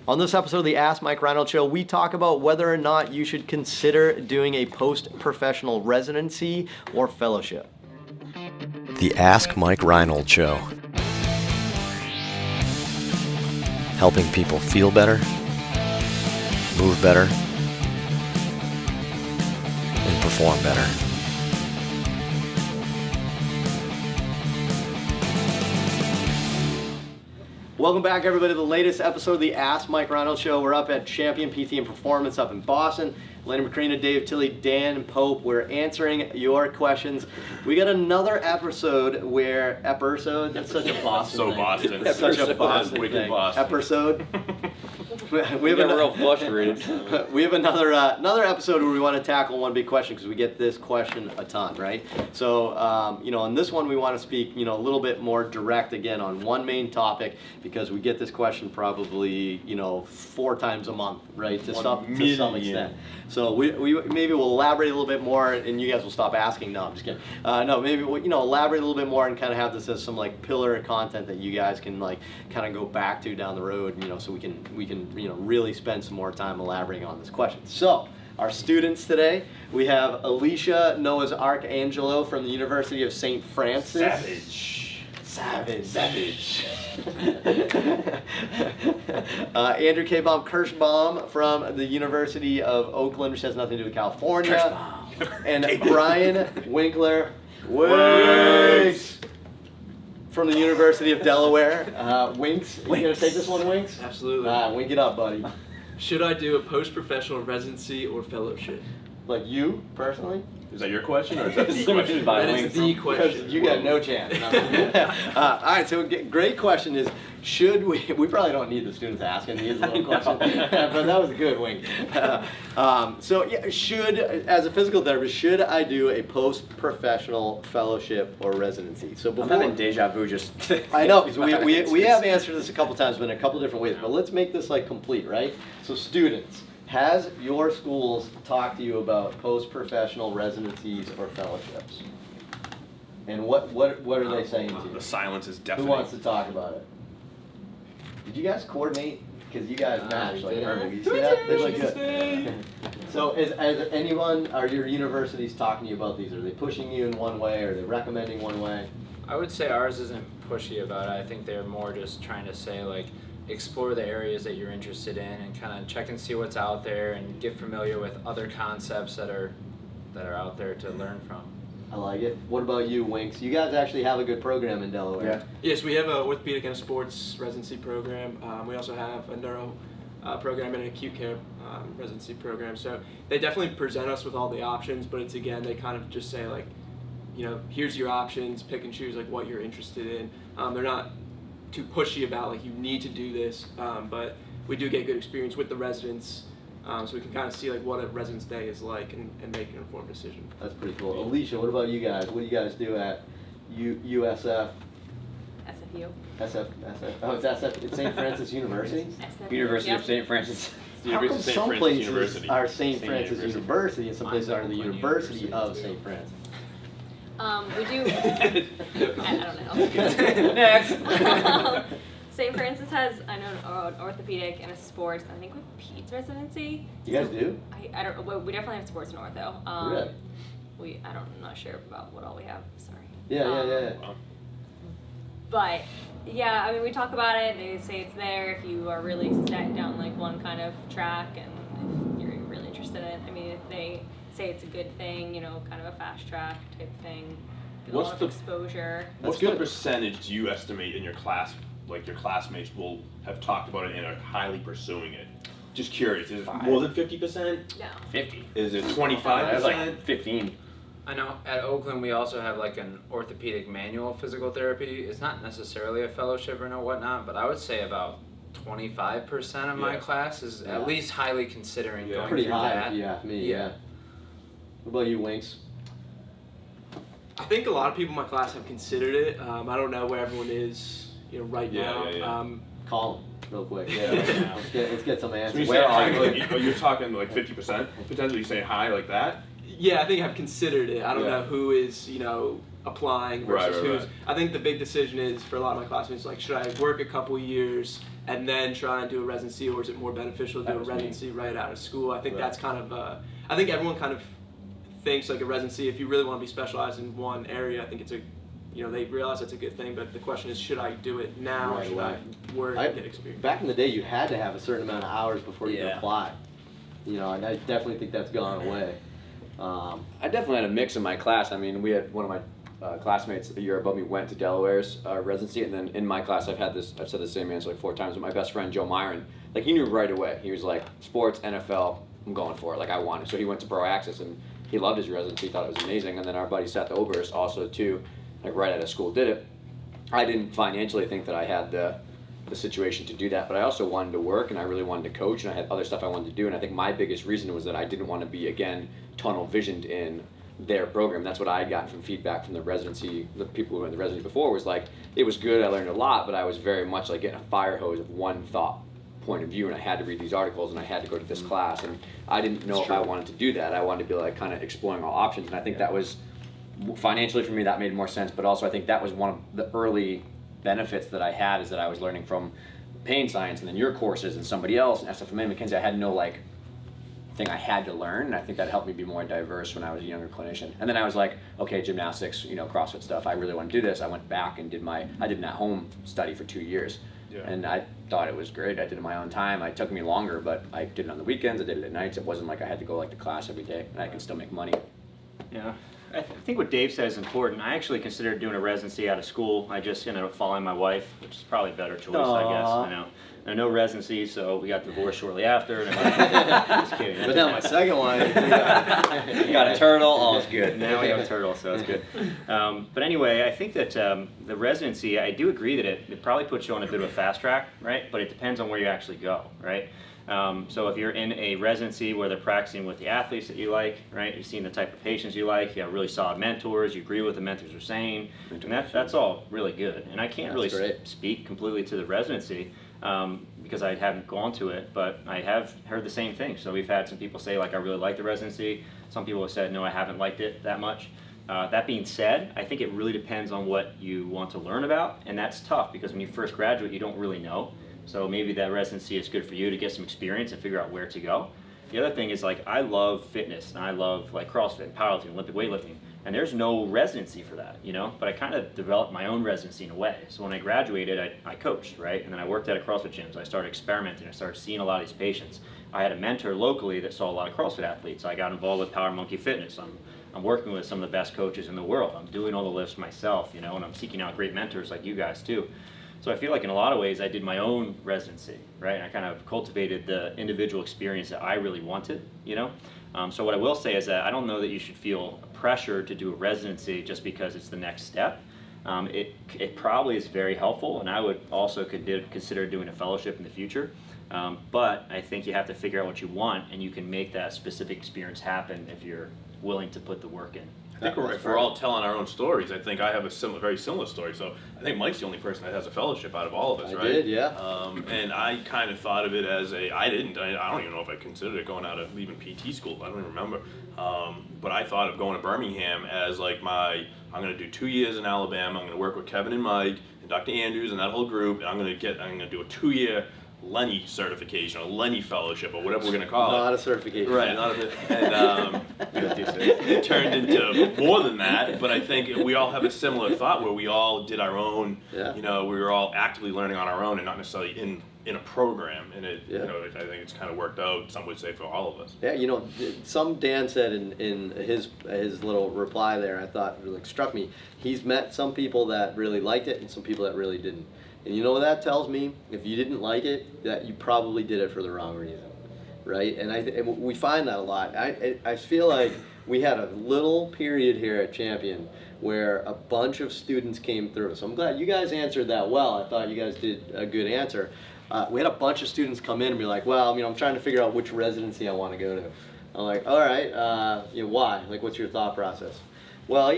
On this episode of the Ask Mike Reinold Show, we talk about whether or not you should consider doing a post-professional residency or fellowship. The Ask Mike Reinold Show. Helping people feel better, move better, and perform better. Welcome back, everybody, to the latest episode of the Ask Mike Reinold Show. We're up at Champion PT and Performance up in Boston. Elena McCreena, Dave Tilley, Dan Pope. We're answering your questions. We got another episode where that's such a Boston so thing. Boston. That's such a Boston Wicked thing. Boston. Episode. We have real frustrated. We have another episode where we want to tackle one big question because we get this question a ton, right? So, on this one we want to speak, a little bit more direct again on one main topic because we get this question probably, 4 times a month, right? To some extent. So we maybe we'll elaborate a little bit more, and you guys will stop asking. No, I'm just kidding. Maybe we'll, elaborate a little bit more and kind of have this as some like pillar content that you guys can like kind of go back to down the road, so we can really spend some more time elaborating on this question. So our students today, we have Alicia Noah's Archangelo from the University of St. Francis. Savage. Andrew K. Kirschbaum from the University of Oakland, which has nothing to do with California. And Brian Winkler from the University of Delaware. Winks, you gonna take this one, Winks? Absolutely. Wink it up, buddy. Should I do a post-professional residency or fellowship? Like you, personally? Is that your question, or is that the question? That is the question. Because you got no chance. All right, so great question is, should we probably don't need the students asking these little questions, but that was a good wink. As a physical therapist, should I do a post-professional fellowship or residency? So before, I'm having deja vu just... I know, because we have answered this a couple times, but in a couple different ways, but let's make this like complete, right? So students, has your schools talked to you about post-professional residencies or fellowships? And what are they saying to you? The silence is Who deafening. wants to talk about it? Did you guys coordinate? Because you guys matched like perfect. You see that? They look good. So are your universities talking to you about these? Are they pushing you in one way? Are they recommending one way? I would say ours isn't pushy about it. I think they're more just trying to say like, explore the areas that you're interested in and kind of check and see what's out there and get familiar with other concepts that are out there to learn from. I like it. What about you, Winks? You guys actually have a good program in Delaware. Yes, we have a orthopedic and a sports residency program. We also have a neuro program and an acute care residency program. So they definitely present us with all the options, but it's again, they kind of just say like, here's your options, pick and choose like what you're interested in. They're not too pushy about like you need to do this, but we do get good experience with the residents, so we can kind of see like what a residence day is like and make an informed decision. That's pretty cool. Alicia, what about you guys? What do you guys do at USF? SFU. SF. Oh, it's SF. It's St. Francis University? SFU. University Yep. of St. Francis. How come St. some Francis places University. are St. Francis University. University and some places are the Oakland University of University, St. Francis? We do. I don't know. Next. St. Francis has, I know, an orthopedic and a sports. I think with Pete's residency. You guys do? I don't. Well, we definitely have sports and ortho. Really? I'm not sure about what all we have. Sorry. Yeah. But yeah, I mean, we talk about it. They say it's there if you are really set down like one kind of track and if you're really interested in it. I mean, if they say it's a good thing, kind of a fast track type thing. Get a lot of exposure. What's the percentage do you estimate in your class, like your classmates will have talked about it and are highly pursuing it? Just curious, is it more than 50%? No. 50. Is it That's 25%? like 15. I know at Oakland we also have like an orthopedic manual physical therapy. It's not necessarily a fellowship or whatnot, but I would say about 25% of my class is at least highly considering going Pretty through high that. if you ask me, yeah. What about you, Winks? I think a lot of people in my class have considered it. I don't know where everyone is, right now. Call them real quick. Yeah. Let's get some So answers. you Where say are high, you? like, you're talking like 50%? Potentially you say high like that? Yeah, I think I've considered it. I don't know who is, applying Right, versus right, who's. right. I think the big decision is for a lot of my classmates, like, should I work a couple years and then try and do a residency, or is it more beneficial to do That a was me. residency right out of school? I think Right. that's kind of. I think everyone kind of thinks like a residency. If you really want to be specialized in one area, I think it's a. They realize that's a good thing, but the question is, should I do it now, or Right should away. I work I- and get experience? Back in the day, you had to have a certain amount of hours before you could Yeah. apply. And I definitely think that's gone away. I definitely had a mix in my class. I mean, we had one of my classmates a year above me went to Delaware's residency, and then in my class, I've said the same answer like 4 times. But my best friend Joe Myron, like he knew right away. He was like, sports, NFL, I'm going for it. Like I want it. So he went to Pro Access, and he loved his residency. He thought it was amazing. And then our buddy Seth Oberst also too, like right out of school did it. I didn't financially think that I had the situation to do that, but I also wanted to work and I really wanted to coach and I had other stuff I wanted to do, and I think my biggest reason was that I didn't want to be, again, tunnel visioned in their program. That's what I had gotten from feedback from the residency, the people who were in the residency before, was like, it was good, I learned a lot, but I was very much like getting a fire hose of one thought point of view, and I had to read these articles and I had to go to this class, and I didn't know if I wanted to do that. I wanted to be like kind of exploring all options, and I think that was, financially for me, that made more sense, but also I think that was one of the early benefits that I had, is that I was learning from pain science and then your courses and somebody else and SFMA, McKinsey. I had no like thing I had to learn, and I think that helped me be more diverse when I was a younger clinician. And then I was like, okay, gymnastics, CrossFit stuff, I really want to do this. I went back and did an at-home study for 2 years. Yeah. And I thought it was great. I did it in my own time. It took me longer, but I did it on the weekends, I did it at nights. It wasn't like I had to go like to class every day, and I can still make money. Yeah, I think what Dave says is important. I actually considered doing a residency out of school. I just ended up following my wife, which is probably a better choice, I guess. Aw. I know. No residency, so we got divorced shortly after. And just kidding. But now my second one, You got a turtle, all's good. Now we have a turtle, so it's good. But anyway, I think that the residency, I do agree that it probably puts you on a bit of a fast track, right? But it depends on where you actually go, right? So if you're in a residency where they're practicing with the athletes that you like, right? You've seen the type of patients you like, you have really solid mentors, you agree with what the mentors are saying, and that's all really good. And I can't really great. speak completely to the residency because I haven't gone to it, but I have heard the same thing. So we've had some people say, like, I really like the residency. Some people have said, no, I haven't liked it that much. That being said, I think it really depends on what you want to learn about, and that's tough because when you first graduate, you don't really know. So maybe that residency is good for you to get some experience and figure out where to go. The other thing is, like, I love fitness and I love like CrossFit, powerlifting, Olympic weightlifting, and there's no residency for that, but I kind of developed my own residency in a way. So when I graduated, I coached, right? And then I worked at a CrossFit gym, so I started experimenting, I started seeing a lot of these patients. I had a mentor locally that saw a lot of CrossFit athletes. I got involved with Power Monkey Fitness. I'm working with some of the best coaches in the world. I'm doing all the lifts myself, and I'm seeking out great mentors like you guys too. So I feel like in a lot of ways I did my own residency, right? And I kind of cultivated the individual experience that I really wanted, So what I will say is that I don't know that you should feel pressure to do a residency just because it's the next step. It probably is very helpful, and I would also consider doing a fellowship in the future. But I think you have to figure out what you want, and you can make that specific experience happen if you're willing to put the work in. I think if we're all telling our own stories, I think I have a very similar story. So I think Mike's the only person that has a fellowship out of all of us, I right? did, yeah. And I kind of thought of it as I don't even know if I considered it going out of even PT school. I don't even remember. But I thought of going to Birmingham as like I'm going to do 2 years in Alabama. I'm going to work with Kevin and Mike and Dr. Andrews and that whole group. And I'm going to do a 2-year Lenny certification or Lenny fellowship or whatever we're going to call it. not a certification. Right, and it turned into more than that, but I think we all have a similar thought where we all did our own, Yeah. we were all actively learning on our own and not necessarily in a program, and I think it's kind of worked out, some would say, for all of us. Yeah, some Dan said in his little reply there, I thought really struck me. He's met some people that really liked it and some people that really didn't. And you know what that tells me? If you didn't like it, that you probably did it for the wrong reason, right? And we find that a lot. I feel like we had a little period here at Champion where a bunch of students came through. So I'm glad you guys answered that well. I thought you guys did a good answer. We had a bunch of students come in and be like, well, I'm trying to figure out which residency I want to go to. I'm like, all right, why? Like, what's your thought process? Well,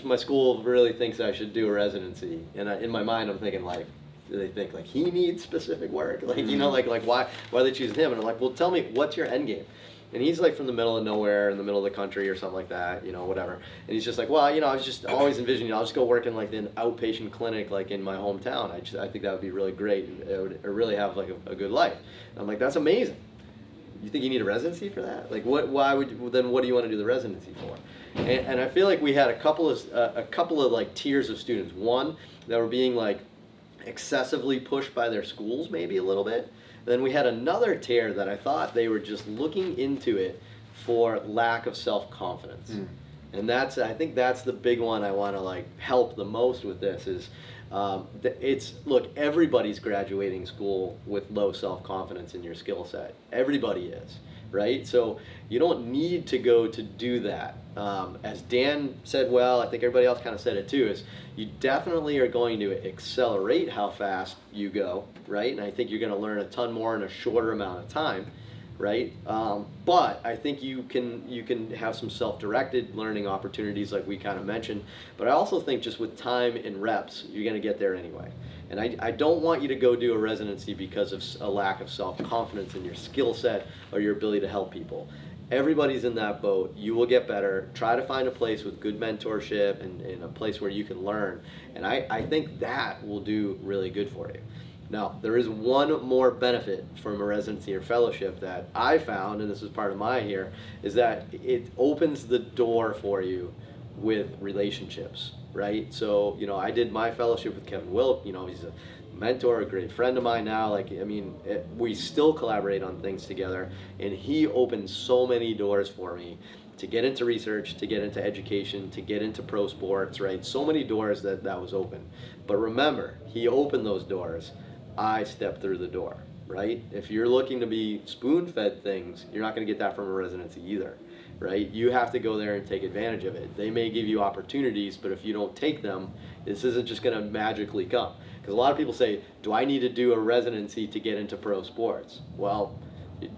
my school really thinks I should do a residency. And in my mind, I'm thinking like, do they think like he needs specific work? Like, like why are they choosing him? And I'm like, well, tell me, what's your end game? And he's like from the middle of nowhere, in the middle of the country or something like that, you know, whatever. And he's just like, well, you know, I was just always envisioning, I'll just go work in like an outpatient clinic like in my hometown. I think that would be really great, and it would really have like a good life. And I'm like, that's amazing. You think you need a residency for that? Like, what do you want to do the residency for? And I feel like we had a couple of like tiers of students. One that were being like excessively pushed by their schools, maybe a little bit. Then we had another tier that I thought they were just looking into it for lack of self-confidence. And I think that's the big one I want to like help the most with this is, look, everybody's graduating school with low self-confidence in your skill set. Everybody is, right? So you don't need to go to do that. As Dan said well, I think everybody else kind of said it too, is you definitely are going to accelerate how fast you go, right? And I think you're going to learn a ton more in a shorter amount of time, right? But I think you can have some self-directed learning opportunities like we kind of mentioned. But I also think just with time and reps, you're going to get there anyway. And I don't want you to go do a residency because of a lack of self-confidence in your skill set or your ability to help people. Everybody's in that boat. You will get better. Try to find a place with good mentorship and a place where you can learn. And I think that will do really good for you. Now, there is one more benefit from a residency or fellowship that I found, and this is part of my here, is that it opens the door for you with relationships, right? So, you know, I did my fellowship with Kevin Wilk. You know, he's a mentor, a great friend of mine now. Like, I mean, we still collaborate on things together, and he opened so many doors for me to get into research, to get into education, to get into pro sports, right? So many doors that was open. But remember, he opened those doors. I stepped through the door, right? If you're looking to be spoon-fed things, you're not going to get that from a residency either, right? You have to go there and take advantage of it. They may give you opportunities, but if you don't take them, this isn't just going to magically come. Because a lot of people say, do I need to do a residency to get into pro sports? Well,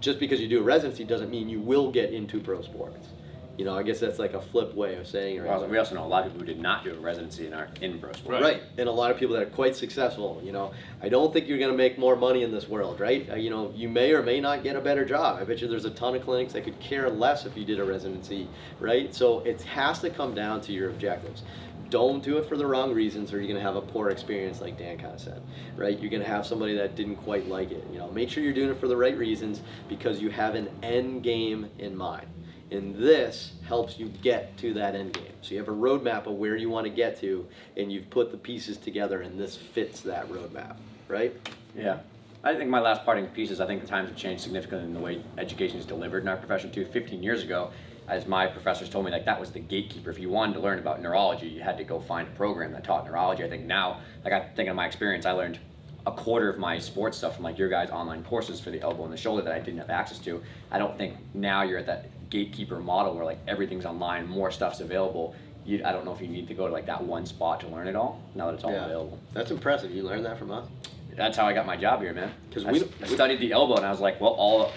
just because you do a residency doesn't mean you will get into pro sports. You know, I guess that's like a flip way of saying it. Well, we also know a lot of people who did not do a residency and are in pro sports. Right, and a lot of people that are quite successful. You know, I don't think you're going to make more money in this world, right? You know, you may or may not get a better job. I bet you there's a ton of clinics that could care less if you did a residency, right? So it has to come down to your objectives. Don't do it for the wrong reasons, or you're going to have a poor experience, like Dan kind of said, right? You're going to have somebody that didn't quite like it. You know, make sure you're doing it for the right reasons because you have an end game in mind. And this helps you get to that end game. So you have a roadmap of where you want to get to, and you've put the pieces together, and this fits that roadmap, right? Yeah. I think my last parting piece is I think the times have changed significantly in the way education is delivered in our profession too. 15 years ago, as my professors told me, like that was the gatekeeper. If you wanted to learn about neurology, you had to go find a program that taught neurology. I think now, like I think in my experience, I learned a quarter of my sports stuff from like your guys' online courses for the elbow and the shoulder that I didn't have access to. I don't think now you're at that gatekeeper model where like everything's online, more stuff's available. I don't know if you need to go to like that one spot to learn it all, now that it's all available. That's impressive. You learned that from us? That's how I got my job here, man. Because I studied the elbow and I was like, well, all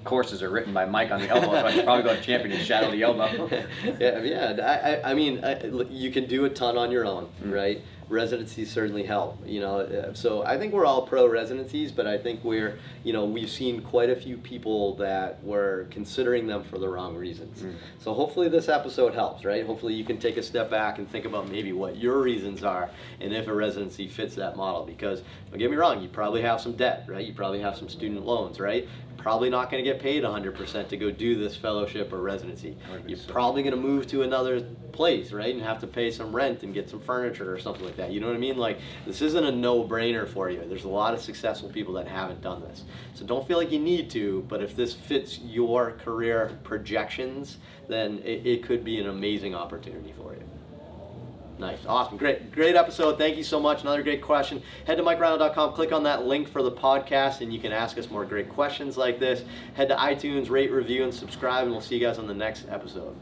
courses are written by Mike on the elbow, so I should probably go to Champion and shadow the elbow. I mean, you can do a ton on your own, right? Residencies certainly help, you know. So I think we're all pro residencies, but I think we've seen quite a few people that were considering them for the wrong reasons. So hopefully this episode helps, right? Hopefully you can take a step back and think about maybe what your reasons are and if a residency fits that model. Because don't get me wrong, you probably have some debt, right? You probably have some student loans, right? Probably not going to get paid 100% to go do this fellowship or residency. You're probably going to move to another place, right, and have to pay some rent and get some furniture or something like that. You know what I mean? Like, this isn't a no-brainer for you. There's a lot of successful people that haven't done this. So don't feel like you need to, but if this fits your career projections, then it could be an amazing opportunity for you. Nice, awesome, great episode. Thank you so much. Another great question. Head to MikeReinold.com, click on that link for the podcast, and you can ask us more great questions like this. Head to iTunes, rate, review, and subscribe, and we'll see you guys on the next episode.